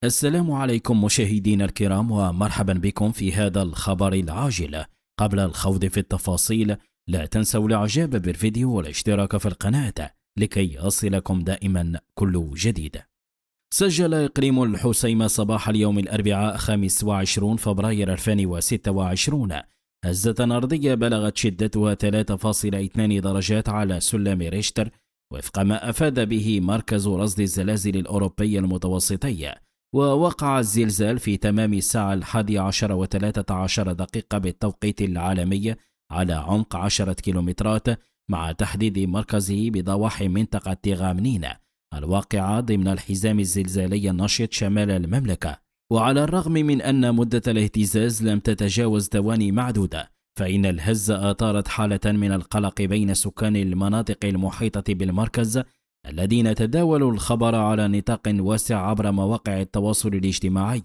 السلام عليكم مشاهدينا الكرام، ومرحبا بكم في هذا الخبر العاجل. قبل الخوض في التفاصيل لا تنسوا الاعجاب بالفيديو والاشتراك في القناة لكي يصلكم دائما كل جديد. سجل إقليم الحسيمة صباح اليوم الأربعاء 25 فبراير 2026 هزة أرضية بلغت شدتها 3.2 درجات على سلم ريشتر، وفق ما أفاد به مركز رصد الزلازل الأوروبي المتوسطي. ووقع الزلزال في تمام الساعة 11:13 بالتوقيت العالمي على عمق 10 كيلومترات، مع تحديد مركزه بضواحي منطقة غامنين الواقعة ضمن الحزام الزلزالي النشط شمال المملكة. وعلى الرغم من أن مدة الاهتزاز لم تتجاوز ثواني معدودة، فإن الهزة أثارت حالة من القلق بين سكان المناطق المحيطة بالمركز، الذين تداولوا الخبر على نطاق واسع عبر مواقع التواصل الاجتماعي،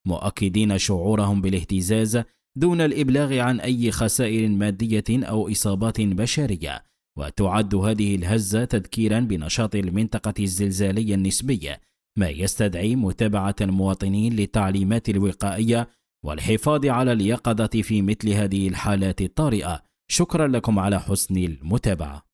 مؤكدين شعورهم بالاهتزاز دون الإبلاغ عن أي خسائر مادية أو إصابات بشرية. وتعد هذه الهزة تذكيرا بنشاط المنطقة الزلزالية النسبي، ما يستدعي متابعة المواطنين للتعليمات الوقائية والحفاظ على اليقظة في مثل هذه الحالات الطارئة. شكرا لكم على حسن المتابعة.